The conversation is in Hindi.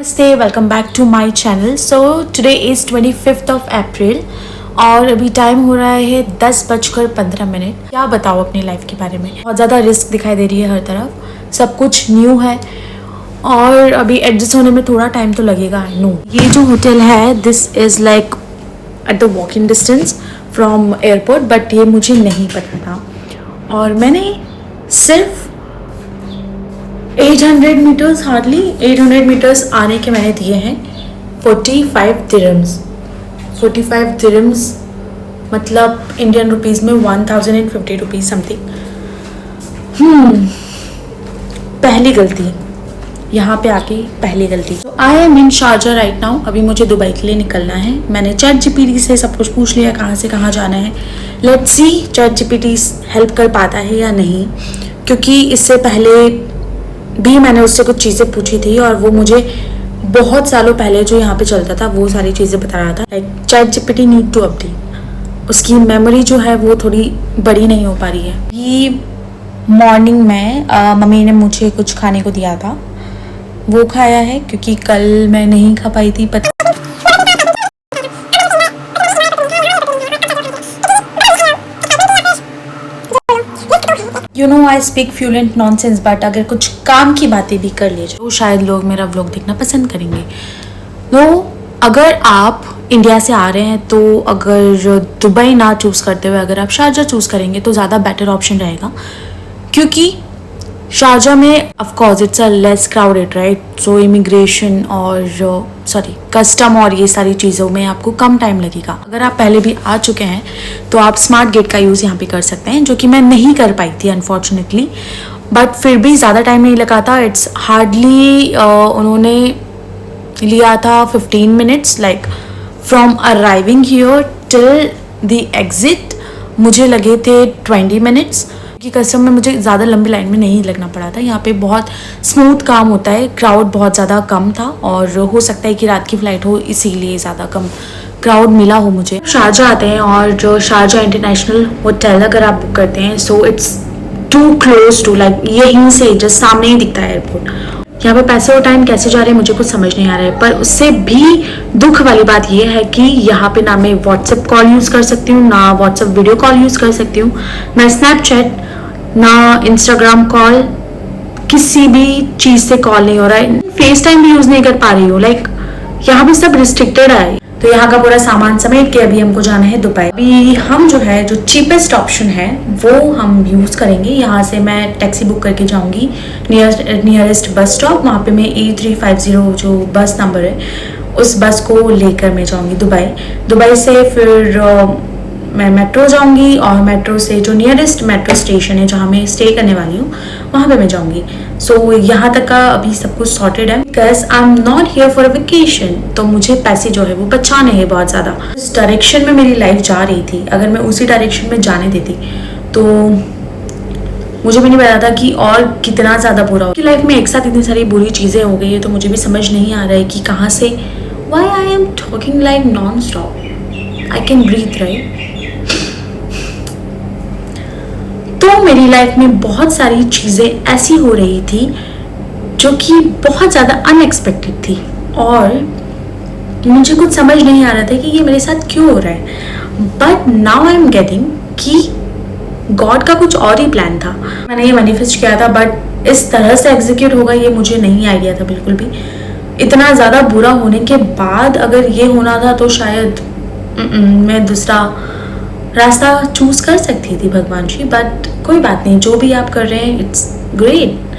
नमस्ते, welcome back to my channel. So today is 25th of April और अभी टाइम हो रहा है 10:15। क्या बताओ अपनी लाइफ के बारे में। बहुत ज़्यादा रिस्क दिखाई दे रही है हर तरफ, सब कुछ न्यू है और अभी एडजस्ट होने में थोड़ा टाइम तो लगेगा। नो, ये जो होटल है this is like at the walking distance from airport, but ये मुझे नहीं पता था और मैंने सिर्फ 800 मीटर्स, हार्डली 800 मीटर्स आने के मैंने दिए हैं 45 दिरम्स। 45 दिरम्स मतलब इंडियन रुपीज़ में 1050 रुपीज़ समथिंग। पहली गलती यहाँ पे आके, पहली गलती। तो I am in Sharjah right now. अभी मुझे दुबई के लिए निकलना है। मैंने चैट जीपीटी से सब कुछ पूछ लिया कहाँ से कहाँ जाना है। Let's see chat GPT help कर पाता है या नहीं, क्योंकि इससे पहले भी मैंने उससे कुछ चीज़ें पूछी थी और वो मुझे बहुत सालों पहले जो यहाँ पे चलता था वो सारी चीज़ें बता रहा था। Like ChatGPT need to update, उसकी मेमोरी जो है वो थोड़ी बड़ी नहीं हो पा रही है। ये मॉर्निंग में मम्मी ने मुझे कुछ खाने को दिया था, वो खाया है क्योंकि कल मैं नहीं खा पाई थी। You know I speak fluent nonsense, but अगर कुछ काम की बातें भी कर ली तो शायद लोग मेरा व्लॉग देखना पसंद करेंगे। तो अगर आप इंडिया से आ रहे हैं तो अगर दुबई ना चूज़ करते हुए अगर आप शारजा चूज़ करेंगे तो ज़्यादा बेटर ऑप्शन रहेगा, क्योंकि शारजा में of course it's a less crowded right. So immigration और कस्टम और ये सारी चीज़ों में आपको कम टाइम लगेगा। अगर आप पहले भी आ चुके हैं तो आप स्मार्ट गेट का यूज़ यहाँ पे कर सकते हैं, जो कि मैं नहीं कर पाई थी अनफॉर्चुनेटली, बट फिर भी ज़्यादा टाइम नहीं लगा था। इट्स हार्डली उन्होंने लिया था 15 minutes, like from arriving here till the exit मुझे लगे थे 20 मिनट्स, कि कस्टम में मुझे ज़्यादा लंबी लाइन में नहीं लगना पड़ा था। यहाँ पे बहुत स्मूथ काम होता है, क्राउड बहुत ज़्यादा कम था और हो सकता है कि रात की फ़्लाइट हो इसीलिए ज़्यादा कम क्राउड मिला हो मुझे। शारजा आते हैं और जो शारजा इंटरनेशनल होटल अगर आप बुक करते हैं so it's too close to, like यहीं से जस्ट सामने ही दिखता है एयरपोर्ट। यहाँ पे पैसे और टाइम कैसे जा रहे हैं मुझे कुछ समझ नहीं आ रहा है, पर उससे भी दुख वाली बात यह है कि यहाँ पे ना मैं व्हाट्सएप कॉल यूज़ कर सकती हूँ, ना व्हाट्सएप वीडियो कॉल यूज़ कर सकती हूँ, ना स्नैपचैट, ना इंस्टाग्राम कॉल, किसी भी चीज़ से कॉल नहीं हो रहा है। फेस टाइम भी यूज़ नहीं कर पा रही हूँ। लाइक यहाँ पे सब रिस्ट्रिक्टेड है। तो यहाँ का पूरा सामान समेट के अभी हमको जाना है दुबई। अभी हम जो है जो चीपेस्ट ऑप्शन है वो हम यूज़ करेंगे। यहाँ से मैं टैक्सी बुक करके जाऊँगी नियरेस्ट बस स्टॉप। वहाँ पे मैं A350 जो बस नंबर है उस बस को लेकर मैं जाऊँगी दुबई से फिर मैं मेट्रो जाऊँगी और मेट्रो से जो नियरेस्ट मेट्रो स्टेशन है जहाँ मैं स्टे करने वाली हूँ वहाँ पे मैं जाऊँगी। सो यहाँ तक का अभी सब कुछ सॉर्टेड है, because I am not here for a vacation. तो मुझे पैसे जो है वो बचाने हैं बहुत ज़्यादा। जिस डायरेक्शन में मेरी लाइफ जा रही थी अगर मैं उसी डायरेक्शन में जाने देती तो मुझे भी नहीं पता था कि और कितना ज़्यादा बुरा हो। कि लाइफ में एक साथ इतनी सारी बुरी चीज़ें हो गई है तो मुझे भी समझ नहीं आ रहा है कि कहाँ से। Why I am talking like non stop, I can breathe right. तो मेरी लाइफ में बहुत सारी चीज़ें ऐसी हो रही थी जो कि बहुत ज़्यादा अनएक्सपेक्टेड थी और मुझे कुछ समझ नहीं आ रहा था कि ये मेरे साथ क्यों हो रहा है। But now I am getting कि गॉड का कुछ और ही प्लान था। मैंने ये मैनिफेस्ट किया था बट इस तरह से एग्जीक्यूट होगा ये मुझे नहीं आइडिया था बिल्कुल भी। इतना ज़्यादा बुरा होने के बाद अगर ये होना था तो शायद मैं दूसरा रास्ता चूज़ कर सकती थी भगवान जी, बट कोई बात नहीं, जो भी आप कर रहे हैं इट्स ग्रेट।